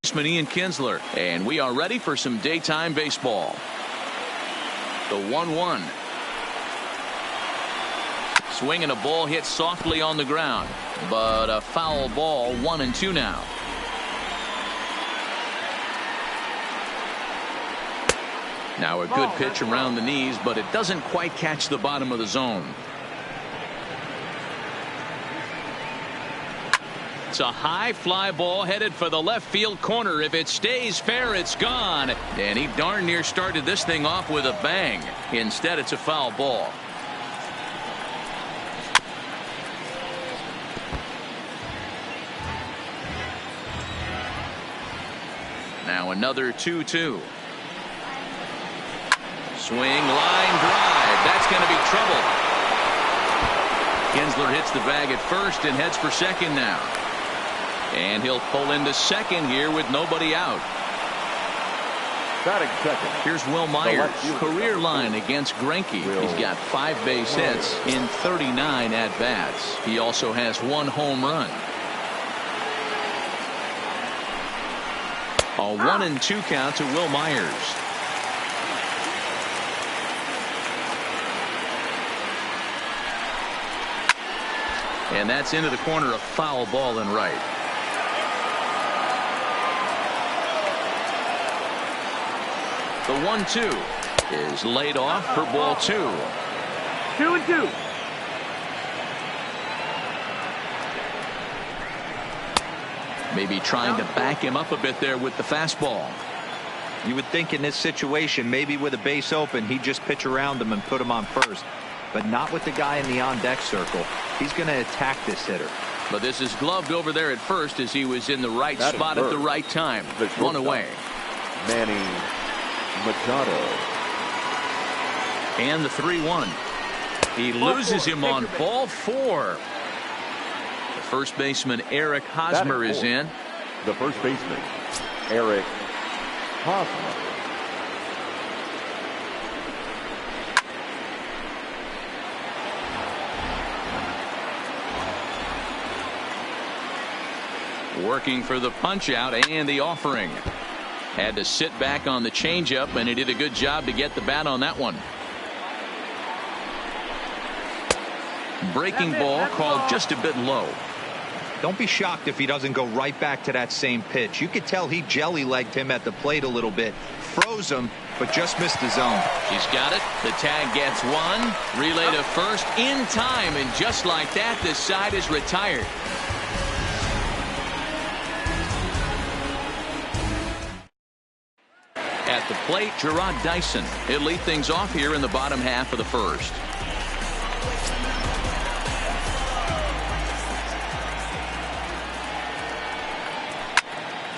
Ian Kinsler, and we are ready for some daytime baseball. The 1-1. Swinging a ball hit softly on the ground, but a foul ball. 1-2 now. Now a good pitch around the knees, but it doesn't quite catch the bottom of the zone. It's a high fly ball headed for the left field corner. If it stays fair, it's gone. And he darn near started this thing off with a bang. Instead, it's a foul ball. Now another 2-2. Swing, line drive. That's going to be trouble. Kinsler hits the bag at first and heads for second now. And he'll pull into second here with nobody out. Batting second. Here's Will Myers. Career line against Greinke. He's got 5 base hits in 39 at-bats. He also has 1 home run. A 1-2 count to Will Myers. And that's into the corner, a foul ball and right. The 1-2 is laid off for ball 2. 2-2. Maybe trying to back him up a bit there with the fastball. You would think in this situation, maybe with a base open, he'd just pitch around him and put him on first. But not with the guy in the on-deck circle. He's going to attack this hitter. But this is gloved over there at first as he was in the right spot at the right time. 1 away. Machado. And the 3-1. He loses him on ball 4. The first baseman Eric Hosmer is in. The first baseman Eric Hosmer. Working for the punch out and the offering. Had to sit back on the changeup, and he did a good job to get the bat on that one. Breaking ball called just a bit low. Don't be shocked if he doesn't go right back to that same pitch. You could tell he jelly-legged him at the plate a little bit. Froze him, but just missed the zone. He's got it. The tag gets 1. Relay to first in time, and just like that, this side is retired. At the plate, Gerard Dyson. He'll lead things off here in the bottom half of the first.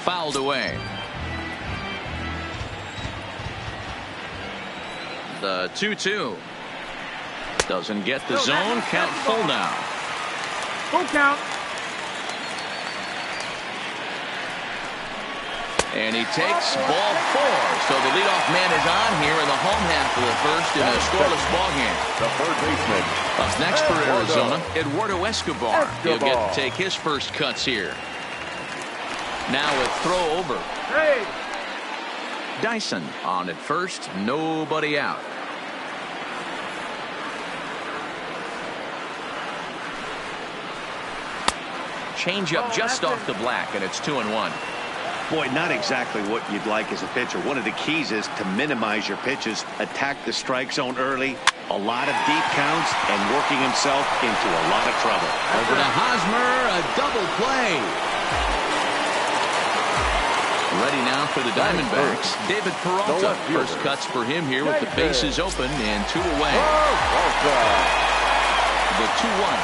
Fouled away. The 2-2. Doesn't get the zone. Count full now. Full count. And he takes ball 4. So the leadoff man is on here in the home half of the first in a scoreless ball game. The third baseman. Up next for Arizona, Eduardo Escobar. He'll get to take his first cuts here. Now a throw over. Hey. Dyson on at first. Nobody out. Change up just off the black, and it's 2-1. Boy, not exactly what you'd like as a pitcher. One of the keys is to minimize your pitches, attack the strike zone early, a lot of deep counts, and working himself into a lot of trouble. Over to Hosmer, a double play. Ready now for the Diamondbacks, David Peralta. First cuts for him here with the bases open and 2 away. The 2-1.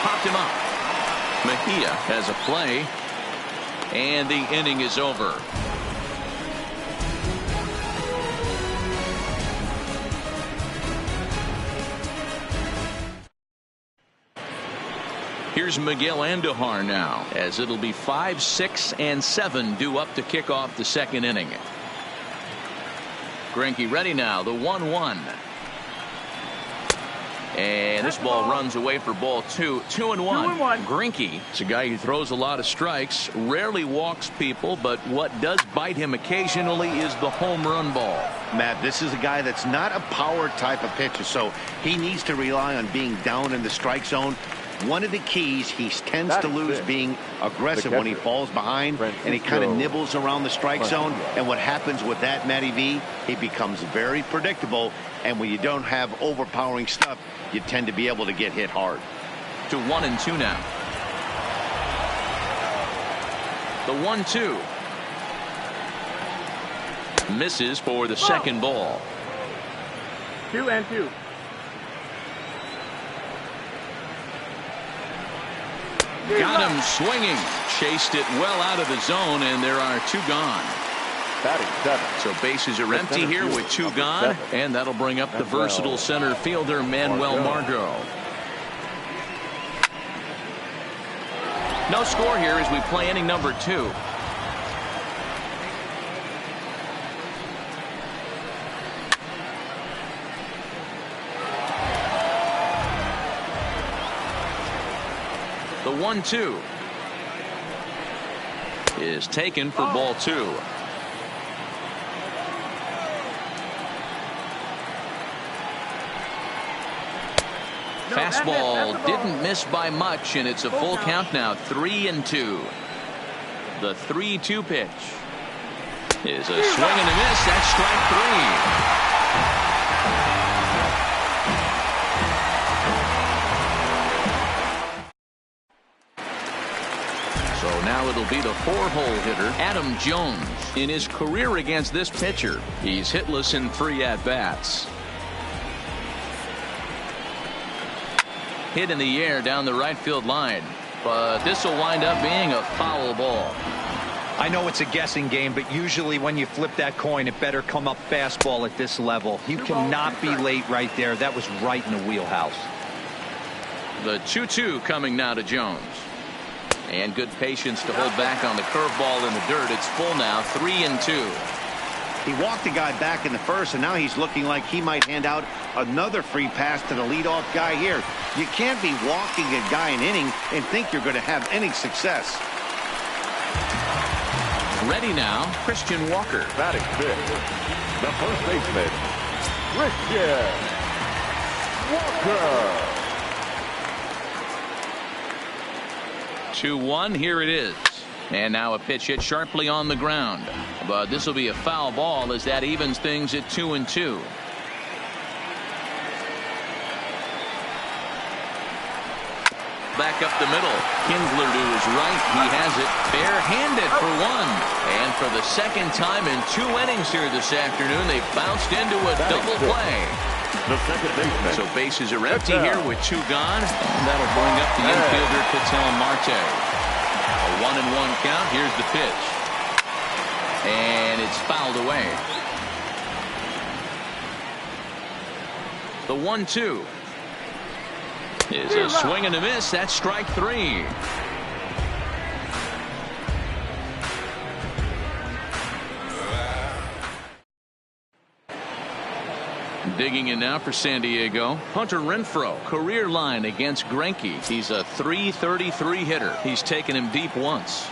Popped him up. Mejia has a play, and the inning is over. Here's Miguel Andujar now, as it'll be 5, 6, and 7 due up to kick off the second inning. Greinke ready now, the 1-1. And this ball runs away for ball 2. 2-1. Greinke is a guy who throws a lot of strikes, rarely walks people, but what does bite him occasionally is the home run ball. Matt, this is a guy that's not a power type of pitcher, so he needs to rely on being down in the strike zone. One of the keys, he tends to lose being aggressive when he falls behind, and he kind of nibbles around the strike zone. And what happens with that, Matty V, he becomes very predictable, and when you don't have overpowering stuff, you tend to be able to get hit hard. To 1-2 now. The 1-2. Misses for the second ball. 2-2. Got him swinging. Chased it well out of the zone, and there are 2 gone. Batting 7. So bases are empty here with 2 gone, and that'll bring up the versatile center fielder Manuel Margot. No score here as we play inning number 2. The 1-2 is taken for ball 2. Fastball didn't miss by much, and it's a full count now. 3-2. The 3-2 pitch is a swing and a miss. That's strike 3. So now it'll be the 4-hole hitter, Adam Jones. In his career against this pitcher, he's hitless in 3 at-bats. Hit in the air down the right field line, but this will wind up being a foul ball. I know it's a guessing game, but usually when you flip that coin, it better come up fastball at this level. You cannot be late right there. That was right in the wheelhouse. The 2-2 coming now to Jones. And good patience to hold back on the curveball in the dirt. It's full now, 3-2. He walked the guy back in the first, and now he's looking like he might hand out another free pass to the leadoff guy here. You can't be walking a guy an inning and think you're going to have any success. Ready now, Christian Walker. Batting 5th. The first baseman, Christian Walker. 2-1, here it is. And now a pitch hit sharply on the ground. But this will be a foul ball as that evens things at 2-2. Back up the middle. Kinsler to his right. He has it barehanded for 1. And for the second time in 2 innings here this afternoon, they bounced into a double play. The second baseman. So bases are empty here with 2 gone. And that'll bring up the infielder Ketel Marte. A 1-1 count. Here's the pitch. And it's fouled away. The 1-2 is a swing and a miss. That's strike 3. Digging in now for San Diego, Hunter Renfroe. Career line against Greinke. He's a .333 hitter. He's taken him deep once.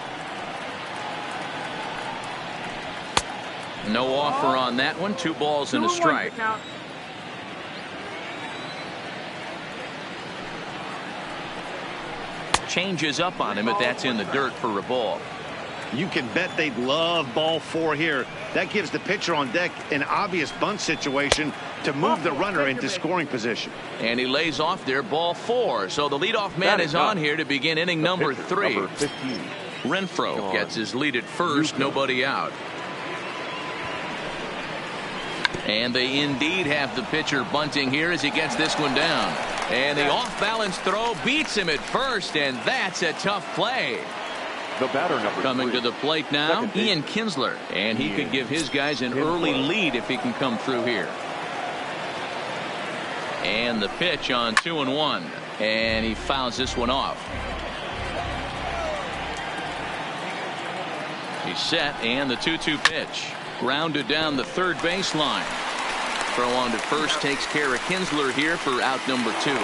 No offer on that one. 2 balls and a strike. Changes up on him, but that's in the dirt for a ball. You can bet they'd love ball 4 here. That gives the pitcher on deck an obvious bunt situation to move the runner into scoring position. And he lays off there, ball 4. So the leadoff man is on here to begin inning number 3. Renfroe gets his lead at first, nobody out. And they indeed have the pitcher bunting here as he gets this one down. And the off-balance throw beats him at first, and that's a tough play. The batter number coming 3. to the plate now, Ian Kinsler, and he could give his guys an early lead if he can come through here. And the pitch on 2-1, and he fouls this one off. He's set, and the 2-2 pitch grounded down the third baseline. Throw on to first takes care of Kinsler here for out number 2.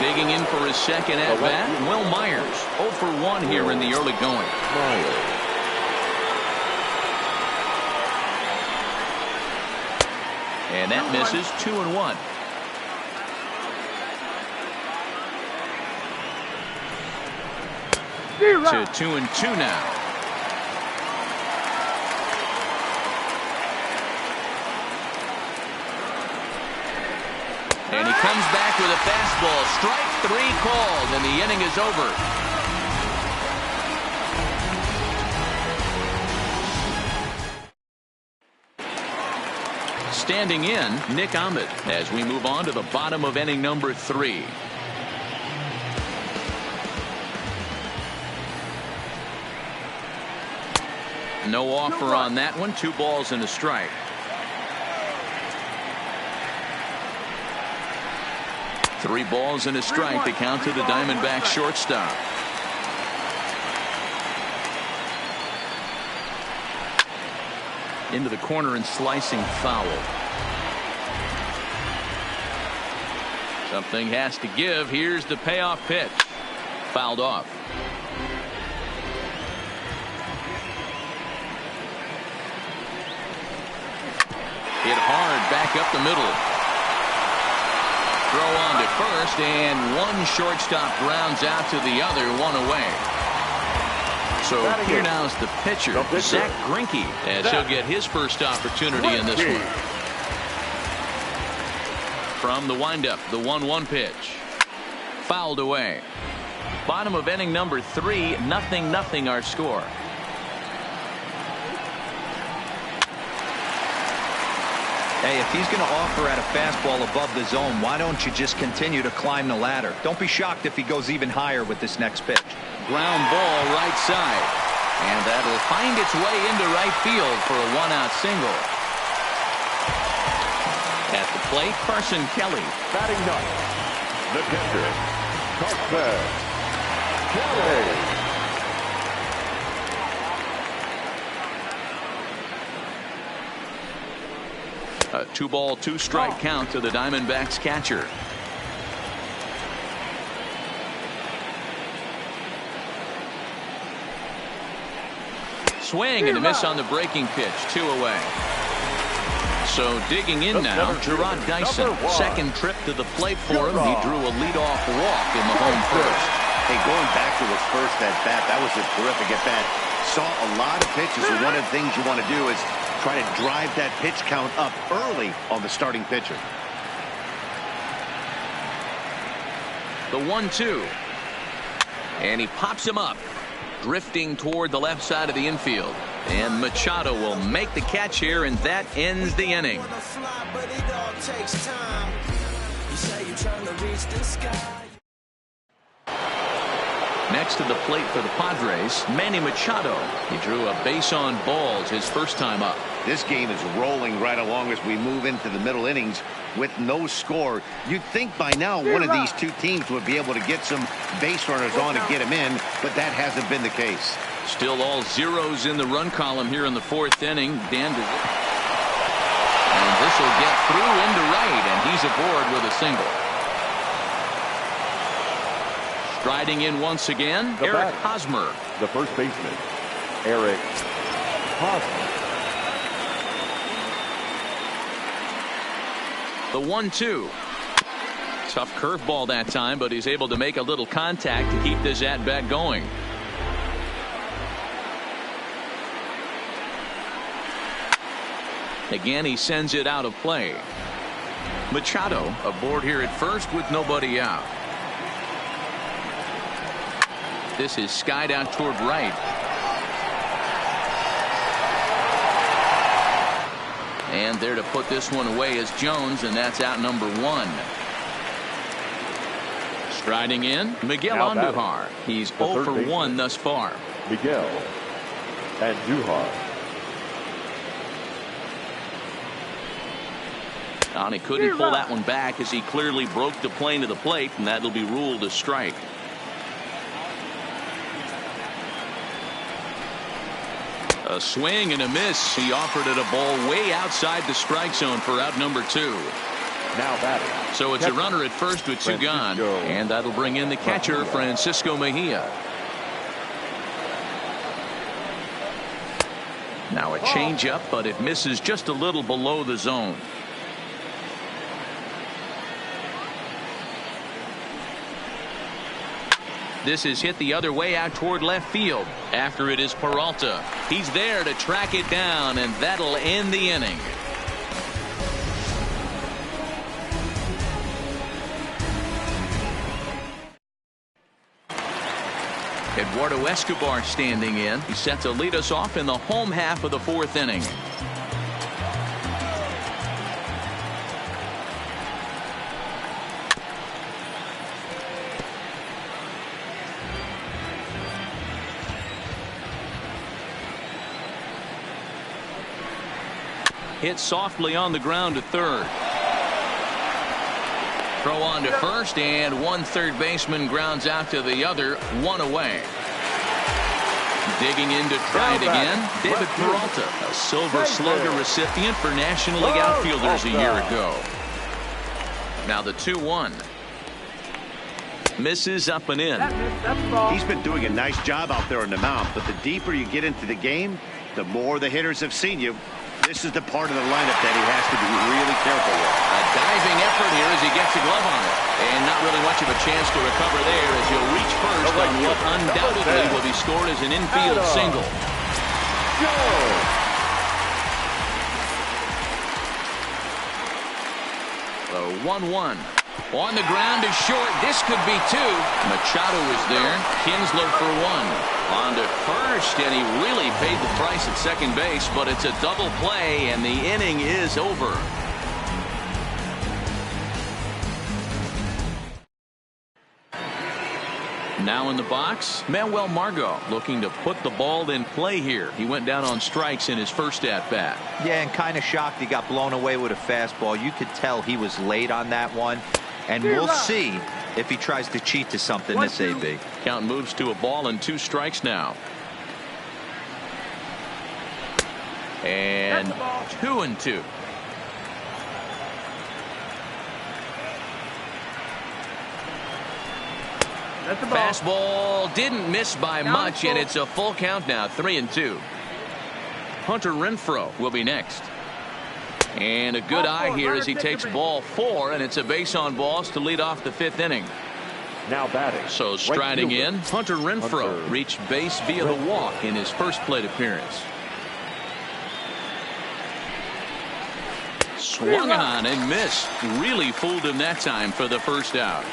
Digging in for his second at bat, Will Myers. 0 for 1 here in the early going. And that misses. 2-1. To 2-2 now. And he comes back with a fastball. Strike 3 called, and the inning is over. Standing in, Nick Ahmed, as we move on to the bottom of inning number 3. No offer on that one. 2 balls and a strike. Three balls and a strike to count to the Diamondbacks shortstop. Into the corner and slicing foul. Something has to give. Here's the payoff pitch. Fouled off. Hit hard back up the middle. Throw on to first, and one shortstop grounds out to the other, 1 away. So here now's the pitcher, Zach Greinke, as he'll get his first opportunity in this one. From the windup, the 1-1 pitch. Fouled away. Bottom of inning number 3, 0-0 our score. Hey, if he's going to offer at a fastball above the zone, why don't you just continue to climb the ladder? Don't be shocked if he goes even higher with this next pitch. Ground ball right side. And that'll find its way into right field for a 1-out single. At the plate, Carson Kelly. Batting ninth, the catcher, Carson Kelly. A 2-ball, 2-strike count to the Diamondbacks catcher. Swing and a miss on the breaking pitch. 2 away. So digging in now, Gerard Dyson. Second trip to the plate for him. He drew a leadoff walk in the home first. Hey, going back to his first at bat, that was a terrific at bat. Saw a lot of pitches, and one of the things you want to do is try to drive that pitch count up early on the starting pitcher. The 1-2. And he pops him up, drifting toward the left side of the infield. And Machado will make the catch here, and that ends the inning. Next to the plate for the Padres, Manny Machado. He drew a base on balls his first time up. This game is rolling right along as we move into the middle innings with no score. You'd think by now one of these two teams would be able to get some base runners on and get them in, but that hasn't been the case. Still all zeros in the run column here in the 4th inning. And this will get through into right, and he's aboard with a single. Striding in once again, Eric Hosmer. The first baseman, Eric Hosmer. The 1-2. Tough curveball that time, but he's able to make a little contact to keep this at-bat going. Again, he sends it out of play. Machado aboard here at first with nobody out. This is skied out toward right. And there to put this one away is Jones, and that's out number 1. Striding in, Miguel Andujar. He's 0 for 1 thus far. Miguel Andujar. And he couldn't pull that one back as he clearly broke the plane to the plate, and that'll be ruled a strike. A swing and a miss. He offered it a ball way outside the strike zone for out number 2. Now batting. So it's a runner at first with 2 gone. And that'll bring in the catcher, Francisco Mejia. Now a changeup, but it misses just a little below the zone. This is hit the other way out toward left field. After it is Peralta. He's there to track it down, and that'll end the inning. Eduardo Escobar standing in. He's set to lead us off in the home half of the 4th inning. Hit softly on the ground to third. Throw on to first, and one third baseman grounds out to the other, 1 away. Digging in to try it again, David Peralta, a Silver Slugger recipient for National League outfielders a year ago. Now the 2-1. Misses up and in. He's been doing a nice job out there on the mound, but the deeper you get into the game, the more the hitters have seen you. This is the part of the lineup that he has to be really careful with. A diving effort here as he gets a glove on it. And not really much of a chance to recover there as he'll reach first on what undoubtedly will be scored as an infield single. The 1-1. On the ground is short. This could be 2. Machado is there. Kinsler for 1. On to first, and he really paid the price at second base, but it's a double play, and the inning is over. Now in the box, Manuel Margot looking to put the ball in play here. He went down on strikes in his first at-bat. Yeah, and kind of shocked he got blown away with a fastball. You could tell he was late on that one. And we'll see if he tries to cheat to something this AB. Count moves to a ball and 2 strikes now. And 2-2. Fastball didn't miss by much, and it's a full count now, 3-2. Hunter Renfroe will be next. And a good eye here as he takes ball 4, and it's a base on balls to lead off the 5th inning. Now batting. So striding in, Hunter Renfroe reached base via the walk in his first plate appearance. Swung on and missed. Really fooled him that time for the first out.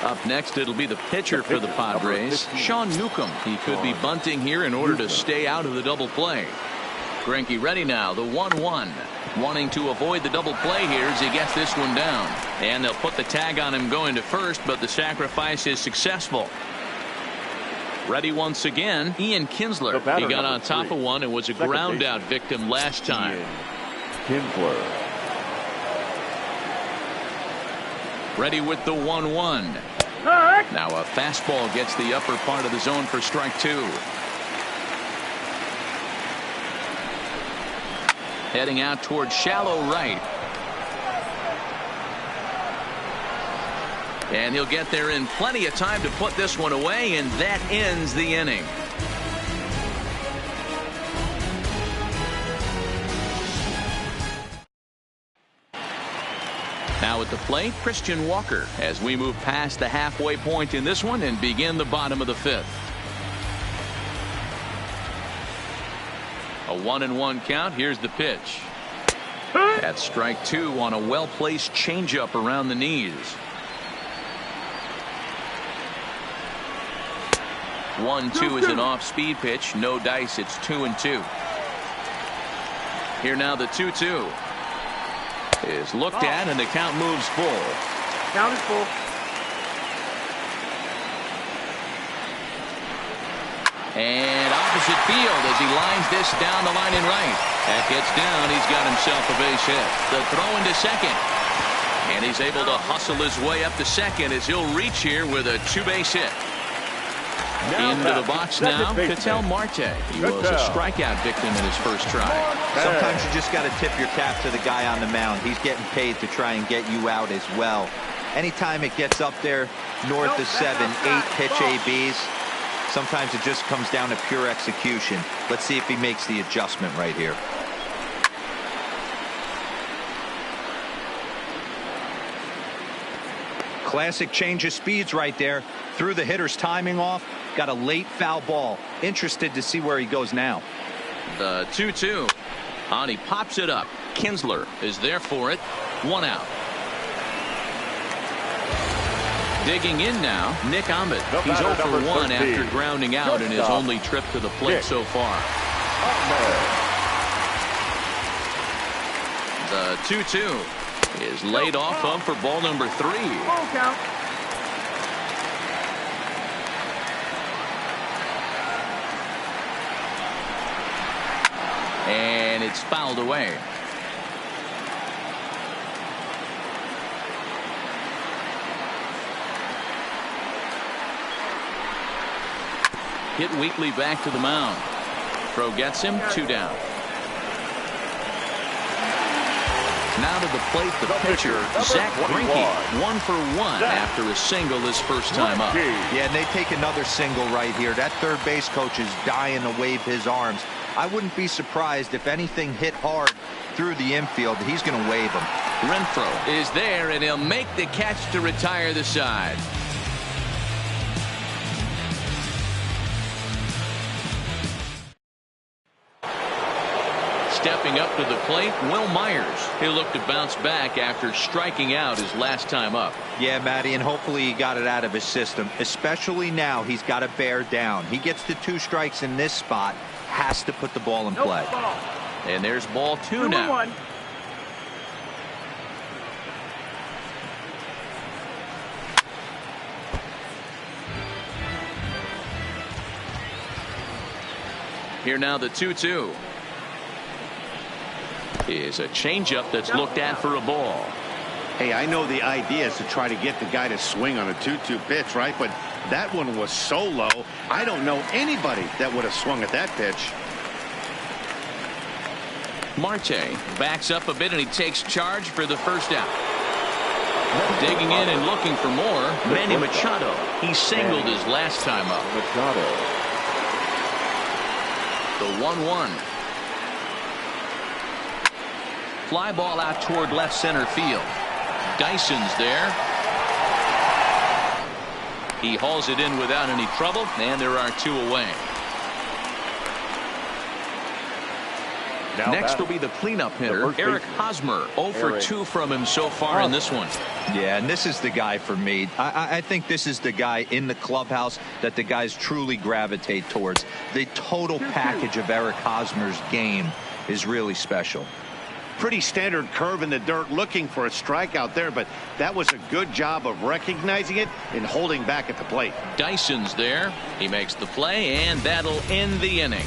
Up next, it'll be the pitcher for the Padres, Sean Newcomb. He could be bunting here in order to stay out of the double play. Greinke ready now, the 1-1. Wanting to avoid the double play here as he gets this one down. And they'll put the tag on him going to first, but the sacrifice is successful. Ready once again, Ian Kinsler. He got on top of one and was a ground out victim last time. Kinsler. Ready with the 1-1. Now a fastball gets the upper part of the zone for strike 2. Heading out towards shallow right. And he'll get there in plenty of time to put this one away, and that ends the inning. Now at the plate, Christian Walker, as we move past the halfway point in this one and begin the bottom of the 5th. A 1-1 count. Here's the pitch. That's strike 2 on a well-placed changeup around the knees. 1-2 is an off-speed pitch. No dice. It's 2-2. Here now the 2-2 is looked at, and the count moves full. Count is full. And opposite field as he lines this down the line in right. That gets down. He's got himself a base hit. The throw into second. And he's able to hustle his way up to second as he'll reach here with a 2-base hit. Into the box now, Ketel Marte. He was a strikeout victim in his first try. Sometimes you just got to tip your cap to the guy on the mound. He's getting paid to try and get you out as well. Anytime it gets up there north of 7, 8 pitch ABs, sometimes it just comes down to pure execution. Let's see if he makes the adjustment right here. Classic change of speeds right there. Threw the hitter's timing off. Got a late foul ball. Interested to see where he goes now. The 2-2. On, he pops it up. Kinsler is there for it. 1 out. Digging in now, Nick Ahmed. He's 0 for 1 after grounding out in his only trip to the plate so far. The 2-2 is laid off of for ball number 3. And it's fouled away. Hit weakly back to the mound. Throw gets him, 2 down. Now to the plate, the pitcher, Zach Greinke, 1 for 1 after a single his first time up. Yeah, and they take another single right here. That third base coach is dying to wave his arms. I wouldn't be surprised if anything hit hard through the infield. He's going to wave him. Renfroe is there, and he'll make the catch to retire the side. Stepping up to the plate, Will Myers. He'll look to bounce back after striking out his last time up. Yeah, Matty, and hopefully he got it out of his system. Especially now, he's got to bear down. He gets the 2 strikes in this spot. Has to put the ball in play. And there's ball 2 now. Here now the 2-2. Is a changeup that's looked at for a ball. Hey, I know the idea is to try to get the guy to swing on a 2-2 pitch, right? But that one was so low, I don't know anybody that would have swung at that pitch. Marte backs up a bit, and he takes charge for the first out. Digging in and looking for more, Manny Machado. He singled his last time up. The 1-1. Fly ball out toward left center field. Dyson's there. He hauls it in without any trouble, and there are 2 away. Next will be the cleanup hitter, Eric Hosmer. 0 for 2 from him so far in this one. Yeah, and this is the guy for me. I think this is the guy in the clubhouse that the guys truly gravitate towards. The total package of Eric Hosmer's game is really special. Pretty standard curve in the dirt, looking for a strikeout there, but that was a good job of recognizing it and holding back at the plate. Dyson's there. He makes the play, and that'll end the inning.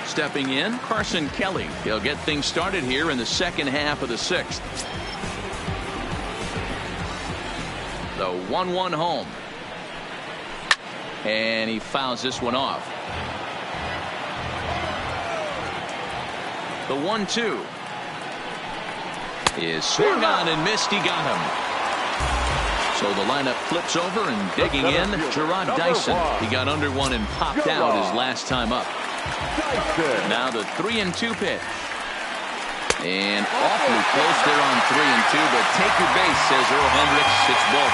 Stepping in, Carson Kelly. He'll get things started here in the second half of the 6th. The 1-1 home. And he fouls this one off. The 1-2 is swung on and missed. He got him. So the lineup flips over, and digging in, Gerard Dyson. He got under one and popped out his last time up. Now the 3-2 pitch. And awfully close there on 3-2, but take your base, says Earl Hendricks. It's ball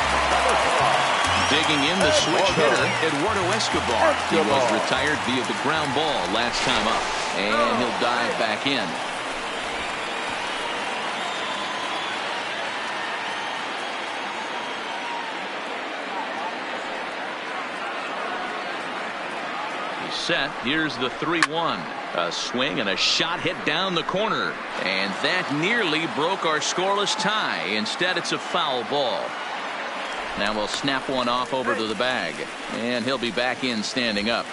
4. Digging in, the switch hitter, Eduardo Escobar. He was retired via the ground ball last time up, and he'll dive back in. He's set. Here's the 3-1. A swing and a shot hit down the corner, and that nearly broke our scoreless tie. Instead, it's a foul ball. Now we'll snap one off over to the bag, and he'll be back in standing up.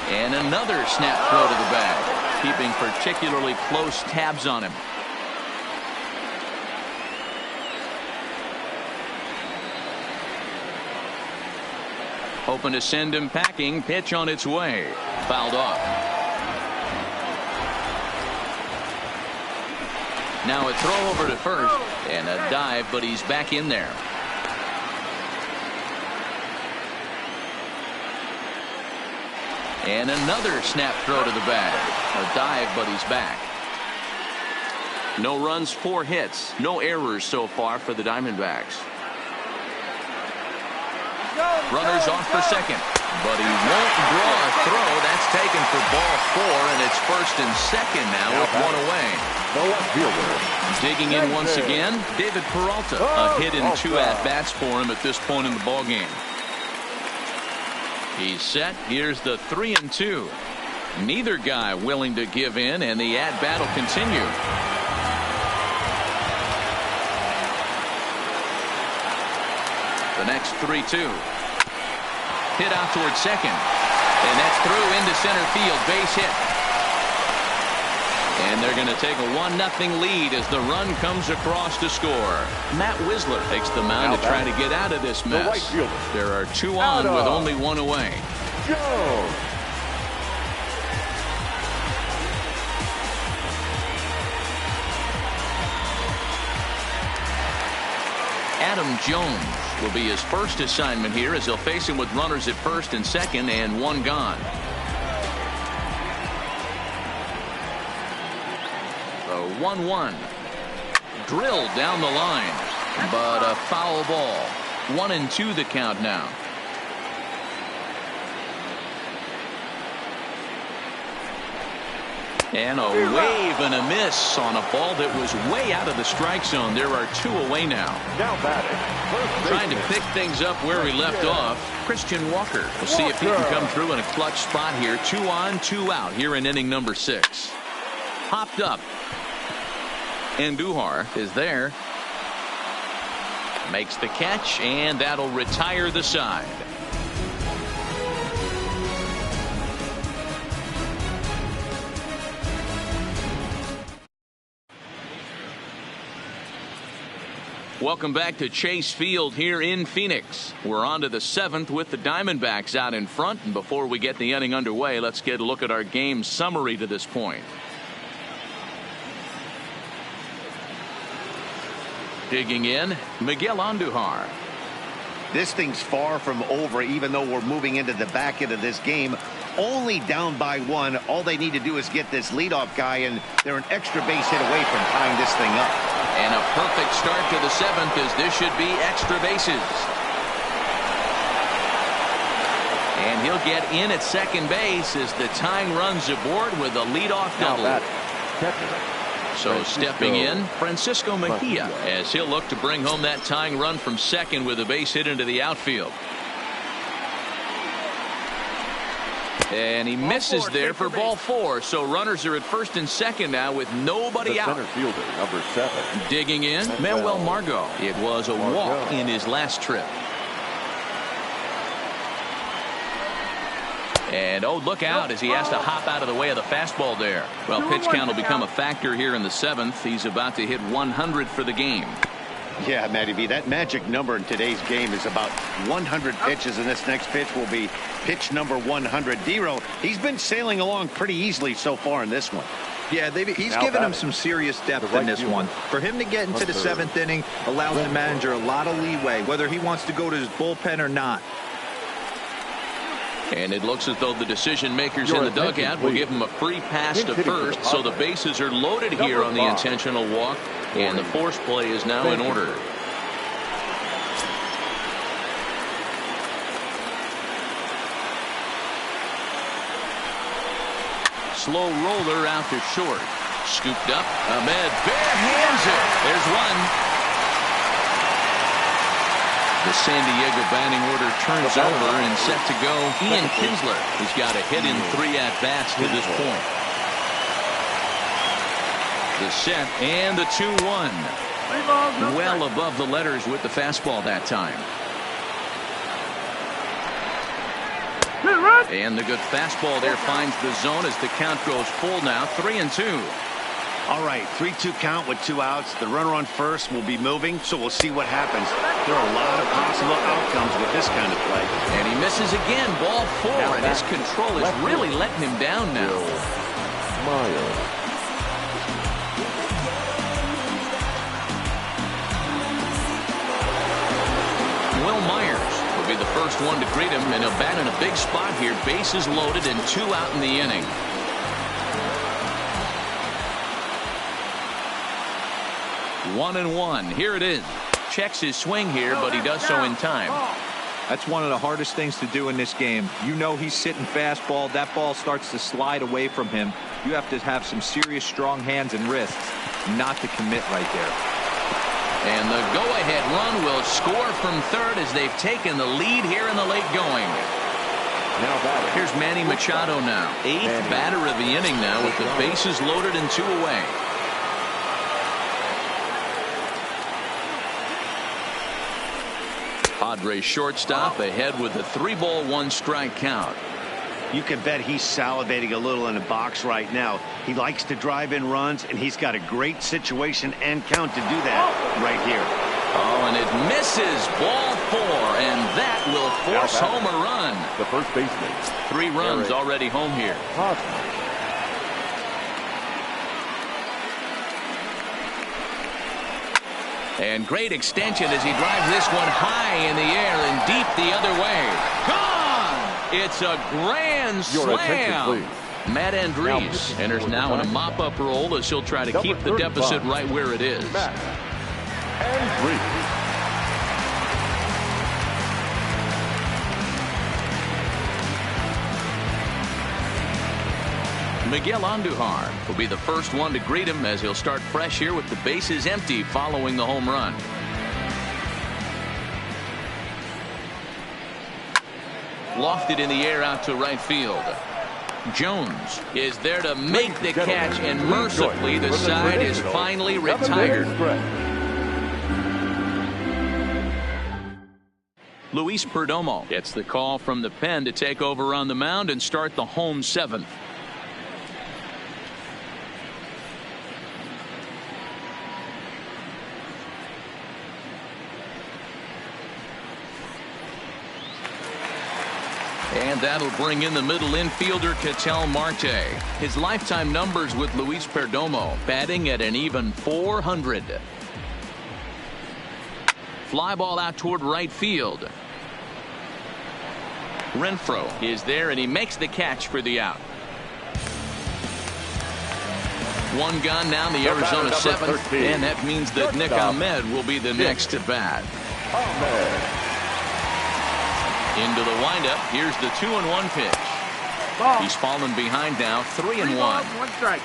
And another snap throw to the bag, keeping particularly close tabs on him. Hoping to send him packing. Pitch on its way. Fouled off. Now a throw over to first and a dive, but he's back in there. And another snap throw to the bag. A dive, but he's back. No runs, 4 hits. No errors so far for the Diamondbacks. Runners off for second, but he won't draw a throw. That's taken for ball 4, and it's first and second now with 1 away. Digging in once again, David Peralta. A hit in 2 at-bats for him at this point in the ballgame. He's set. Here's the 3-2. Neither guy willing to give in, and the at-bat will continue. The next 3-2. Hit out towards second. And that's through into center field. Base hit. And they're going to take a 1-0 lead as the run comes across to score. Matt Wisler takes the mound to try to get out of this mess. There are 2 on with only 1 away. Go! Adam Jones will be his first assignment here as he'll face him with runners at first and second and 1 gone. The 1-1. Drilled down the line, but a foul ball. 1-2 the count now. And a wave and a miss on a ball that was way out of the strike zone. There are 2 away now. Now batting. Trying to pick things up where he left off. Christian Walker. We'll see if he can come through in a clutch spot here. 2 on, 2 out here in inning number 6. Hopped up. And EDUARDO is there. Makes the catch, and that'll retire the side. Welcome back to Chase Field here in Phoenix. We're on to the 7th with the Diamondbacks out in front. And before we get the inning underway, let's get a look at our game summary to this point. Digging in, Miguel Andujar. This thing's far from over, even though we're moving into the back end of this game. Only down by 1. All they need to do is get this leadoff guy, and they're an extra base hit away from tying this thing up. And a perfect start to the 7th, as this should be extra bases. And he'll get in at second base as the tying runs aboard with a leadoff double. So stepping in, Francisco Mejia, as he'll look to bring home that tying run from second with a base hit into the outfield. And he misses there for ball 4. So runners are at first and second now with nobody out. Center fielder, number 7. Digging in, Manuel Margot. It was a walk in his last trip. And oh, look out as he has to hop out of the way of the fastball there. Well, pitch count will become a factor here in the 7th. He's about to hit 100 for the game. Yeah, Matty B, that magic number in today's game is about 100 pitches, and this next pitch will be pitch number 100. Dero, he's been sailing along pretty easily so far in this one. Yeah, he's given him some serious depth in this one. For him to get into the 7th inning allows the manager a lot of leeway, whether he wants to go to his bullpen or not. And it looks as though the decision makers in the dugout will give him a free pass to first. So the bases are loaded here on the intentional walk. And the force play is now in order. Slow roller out to short. Scooped up. Ahmed bare hands it. There's one. The San Diego batting order turns over and set to go. Ian Kinsler has got a hit in 3 at-bats to this point. The set and the 2-1. Well above the letters with the fastball that time. And the good fastball there finds the zone as the count goes full now, 3-2. All right, 3-2 count with 2 outs. The runner on first will be moving, so we'll see what happens. There are a lot of possible outcomes with this kind of play. And he misses again, ball 4, and his control is really letting him down now. Will Myers will be the first one to greet him, and he'll bat in a big spot here. Bases loaded and 2 out in the inning. 1-1. Here it is. Checks his swing here, but he does so in time. That's one of the hardest things to do in this game. You know he's sitting fastball. That ball starts to slide away from him. You have to have some serious strong hands and wrists not to commit right there. And the go-ahead run will score from third as they've taken the lead here in the late going. Here's Manny Machado now. 8th batter of the inning now with the bases loaded and 2 away. Padres shortstop ahead with a 3-ball 1-strike count. You can bet he's salivating a little in the box right now. He likes to drive in runs, and he's got a great situation and count to do that right here. Oh, and it misses, ball 4, and that will force home a run. The first baseman. 3 runs already home here. And great extension as he drives this one high in the air and deep the other way. Gone! It's a grand slam. Matt Andrees enters now in a mop-up role as he'll try to keep the deficit right where it is. Miguel Andujar will be the first one to greet him as he'll start fresh here with the bases empty following the home run. Lofted in the air out to right field. Jones is there to make the catch, and mercifully the side is finally retired. Luis Perdomo gets the call from the pen to take over on the mound and start the home 7th. And that'll bring in the middle infielder, Ketel Marte. His lifetime numbers with Luis Perdomo, batting at an even .400. Fly ball out toward right field. Renfroe is there, and he makes the catch for the out. 1 gone now in the Arizona 7th, and that means that Nick Ahmed will be the next to bat. Into the windup. Here's the 2-1 pitch. He's fallen behind now, 3-1. 1 strike.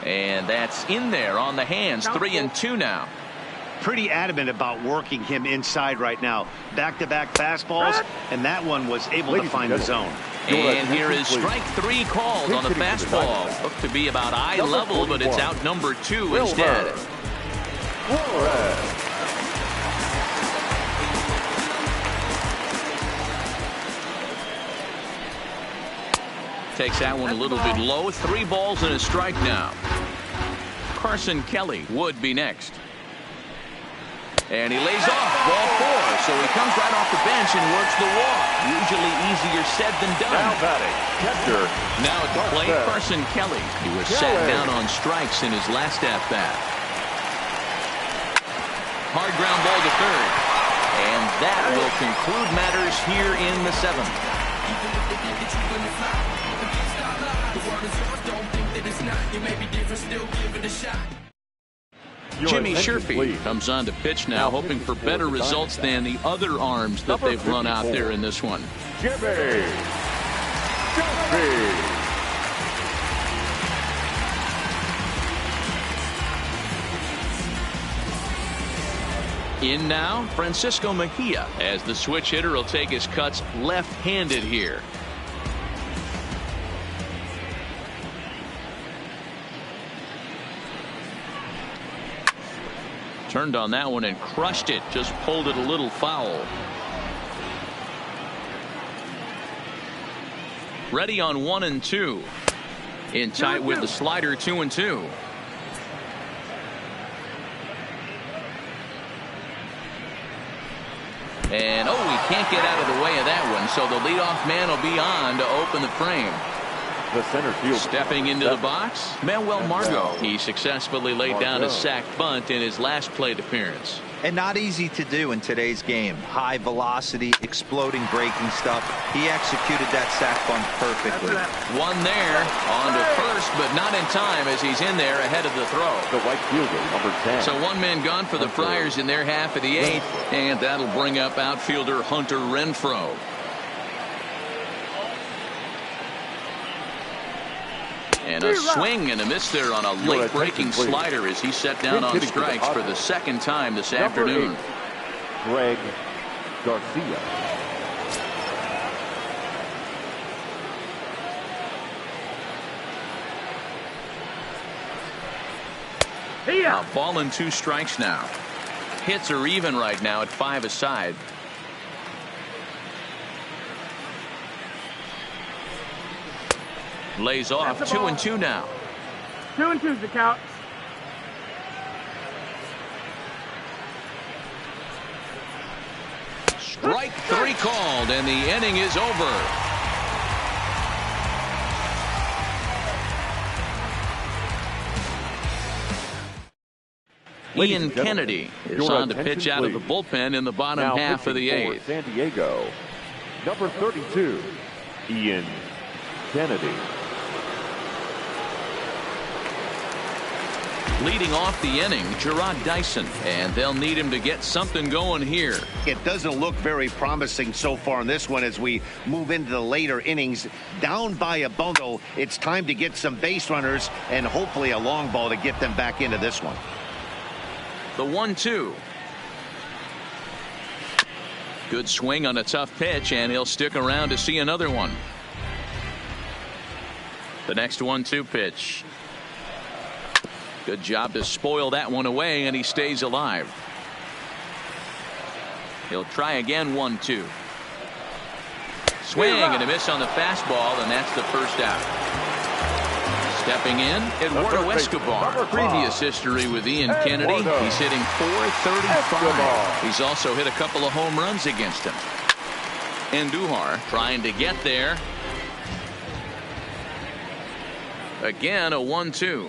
And that's in there on the hands. 3-2 now. Pretty adamant about working him inside right now. Back-to-back fastballs, and that one was able to find the zone. And here is strike 3 called on the fastball. Looked to be about eye level, but it's out number 2 instead. Takes that one a little bit low. 3 balls and a strike now. Carson Kelly would be next. And he lays off, ball 4. So he comes right off the bench and works the walk. Usually easier said than done. Now at the plate, Carson Kelly. He was sat down on strikes in his last at-bat. Hard ground ball to third. And that will conclude matters here in the 7th. Jimmy Sherfy comes on to pitch now, hoping for better results than the other arms that they've run out there in this one. Jimmy Sherfy. In now, Francisco Mejia, as the switch hitter will take his cuts left-handed here. Turned on that one and crushed it. Just pulled it a little foul. Ready on 1 and 2. In tight with the slider, 2 and 2. And oh, he can't get out of the way of that one. So the leadoff man will be on to open the frame. The center field. Stepping into the box, Manuel Margot. He successfully laid down a sac bunt in his last plate appearance. And not easy to do in today's game. High velocity, exploding breaking stuff. He executed that sac bunt perfectly. One there, on to first, but not in time as he's in there ahead of the throw. The right fielder, number 10. So one man gone for the Friars in their half of the 8th, and that'll bring up outfielder Hunter Renfroe. And a swing and a miss there on a late breaking slider as he set down on strikes for the second time this afternoon. 8, Greg Garcia. A ball and 2 strikes now. Hits are even right now at 5 aside. Lays off 2 and 2 now. 2 and 2's the count. Strike 3 called, and the inning is over. Ian Kennedy is on to pitch out of the bullpen in the bottom half of the 8th. San Diego, number 32, Ian Kennedy. Leading off the inning, Gerard Dyson, and they'll need him to get something going here. It doesn't look very promising so far in this one as we move into the later innings. Down by a bundle, it's time to get some base runners and hopefully a long ball to get them back into this one. The 1-2. Good swing on a tough pitch, and he'll stick around to see another one. The next 1-2 pitch. Good job to spoil that one away, and he stays alive. He'll try again. 1-2. Swing and a miss on the fastball, and that's the first out. Stepping in, EDUARDO Escobar. Previous history with Ian Kennedy. He's hitting .435. He's also hit a couple of home runs against him. Andujar trying to get there. Again, a 1-2.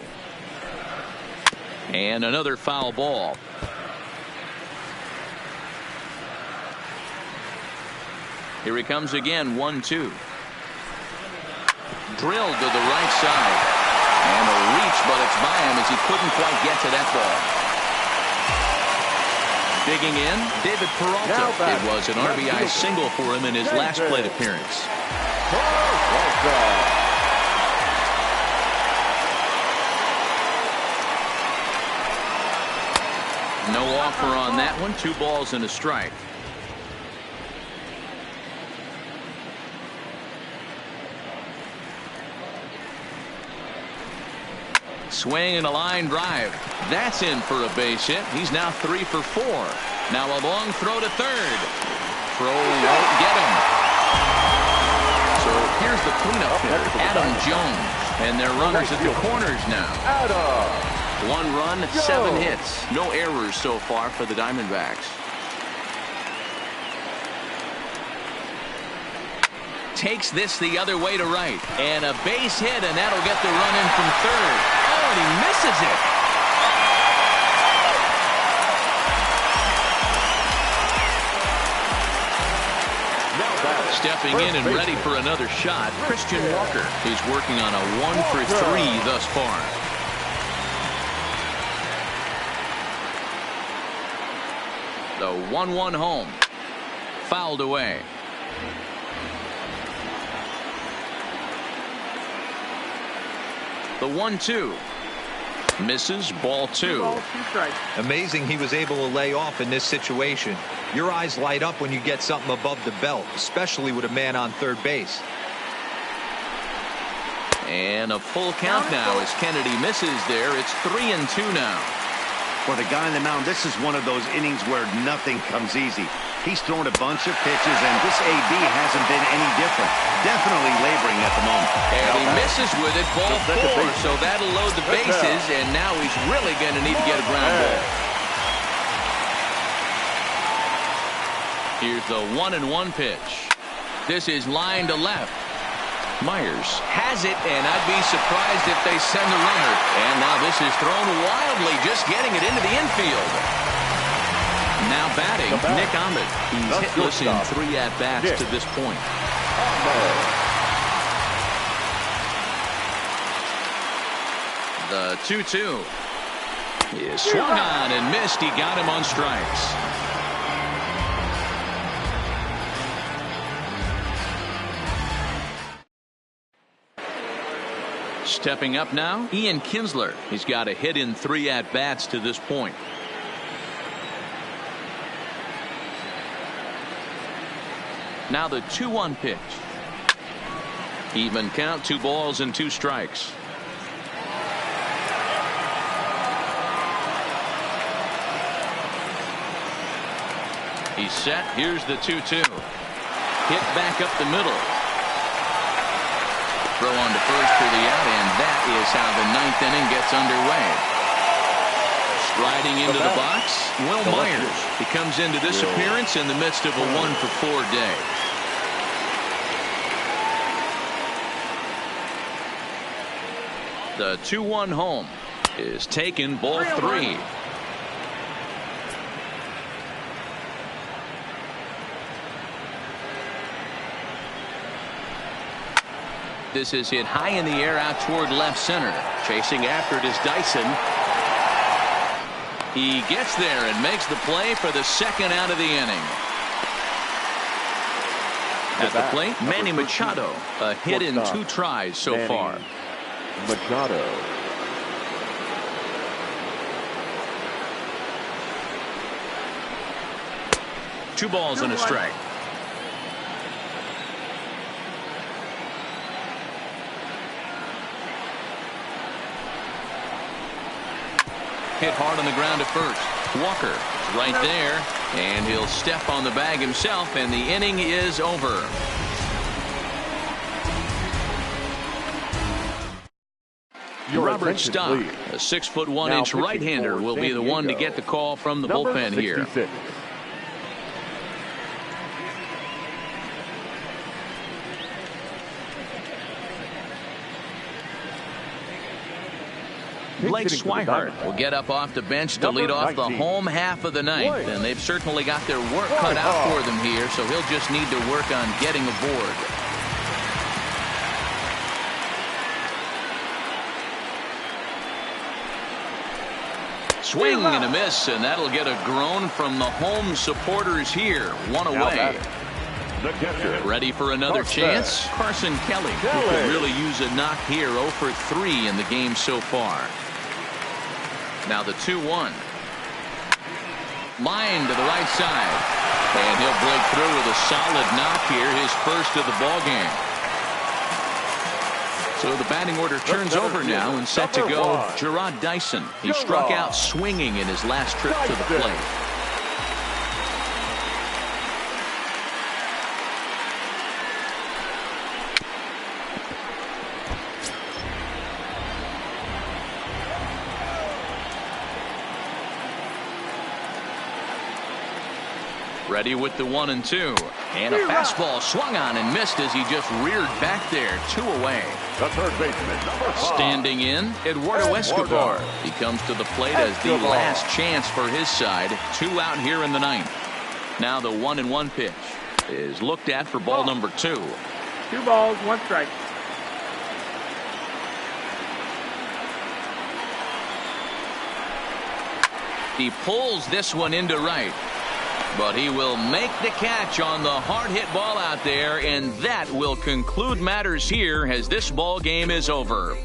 And another foul ball. Here he comes again. 1-2. Drilled to the right side. And a reach, but it's by him as he couldn't quite get to that ball. Digging in, David Peralta. It was an RBI single for him in his last plate appearance. No offer on that one. 2 balls and a strike. Swing and a line drive. That's in for a base hit. He's now 3 for 4. Now a long throw to third. Throw won't get him. So here's the cleanup hitter, Adam Jones. And they're runners at the corners now. 1 run, 7 hits. No errors so far for the Diamondbacks. Takes this the other way to right. And a base hit, and that'll get the run in from third. Oh, and he misses it. Stepping in and ready for another shot, Christian Walker. He's working on a 1 for 3 thus far. The 1-1 home. Fouled away. The 1-2. Misses. Ball 2. Amazing he was able to lay off in this situation. Your eyes light up when you get something above the belt, especially with a man on third base. And a full count now as Kennedy misses there. It's 3-2 now. For the guy on the mound, this is one of those innings where nothing comes easy. He's thrown a bunch of pitches, and this AB hasn't been any different. Definitely laboring at the moment. And he misses with it, ball 4, so that'll load the bases, and now he's really going to need to get a ground ball. Here's the 1-1 pitch. This is line to left. Myers has it, and I'd be surprised if they send the runner. And now this is thrown wildly, just getting it into the infield. Now batting, Nick Ahmed. He's hitless in 3 at-bats to this point. The 2-2 is swung on and missed. He got him on strikes. Stepping up now, Ian Kinsler. He's got a hit in 3 at-bats to this point. Now the 2-1 pitch. Even count, 2 balls and 2 strikes. He's set. Here's the 2-2. Hit back up the middle. Throw on to first for the out, and that is how the 9th inning gets underway. Striding into the box, Will Myers. He comes into this appearance in the midst of a 1-for-4 day. The 2-1 home is taken, ball 3. This is hit high in the air out toward left center. Chasing after it is Dyson. He gets there and makes the play for the 2nd out of the inning. At the plate, Manny Machado. A hit in 2 tries so far. Machado. Two balls and a strike. Hit hard on the ground to first. Walker right there, and he'll step on the bag himself, and the inning is over. Robert Stock, a 6'1" right-hander, will be the one to get the call from the bullpen here. Blake SWIHART will get up off the bench to lead off the home half of the 9th, and they've certainly got their work cut out for them here, so he'll just need to work on getting aboard. Swing and a miss, and that'll get a groan from the home supporters here. 1 away. Ready for another chance? Carson Kelly, who could really use a knock here. 0 for 3 in the game so far. Now the 2-1. Line to the right side. And he'll break through with a solid knock here, his first of the ball game. So the batting order turns over now, and set to go Gerard Dyson. He struck out swinging in his last trip to the plate. Ready with the 1-2. And a fastball swung on and missed as he just reared back there. 2 away. The third baseman, number 5. Standing in, Eduardo Escobar. He comes to the plate as the last chance for his side. 2 out here in the 9th. Now the 1-1 pitch is looked at for ball number 2. 2 balls, 1 strike. He pulls this one into right. But he will make the catch on the hard-hit ball out there, and that will conclude matters here as this ball game is over.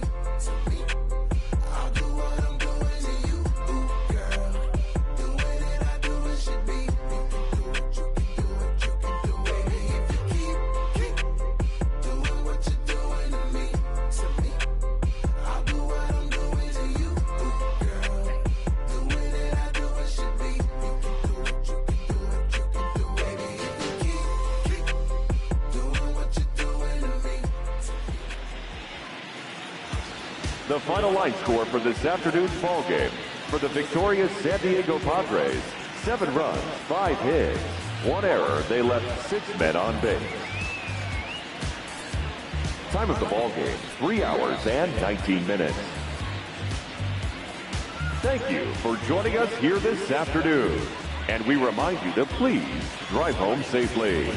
The final line score for this afternoon's ball game. For the victorious San Diego Padres, 7 runs, 5 hits, 1 error. They left 6 men on base. Time of the ball game, 3 hours and 19 minutes. Thank you for joining us here this afternoon. And we remind you to please drive home safely.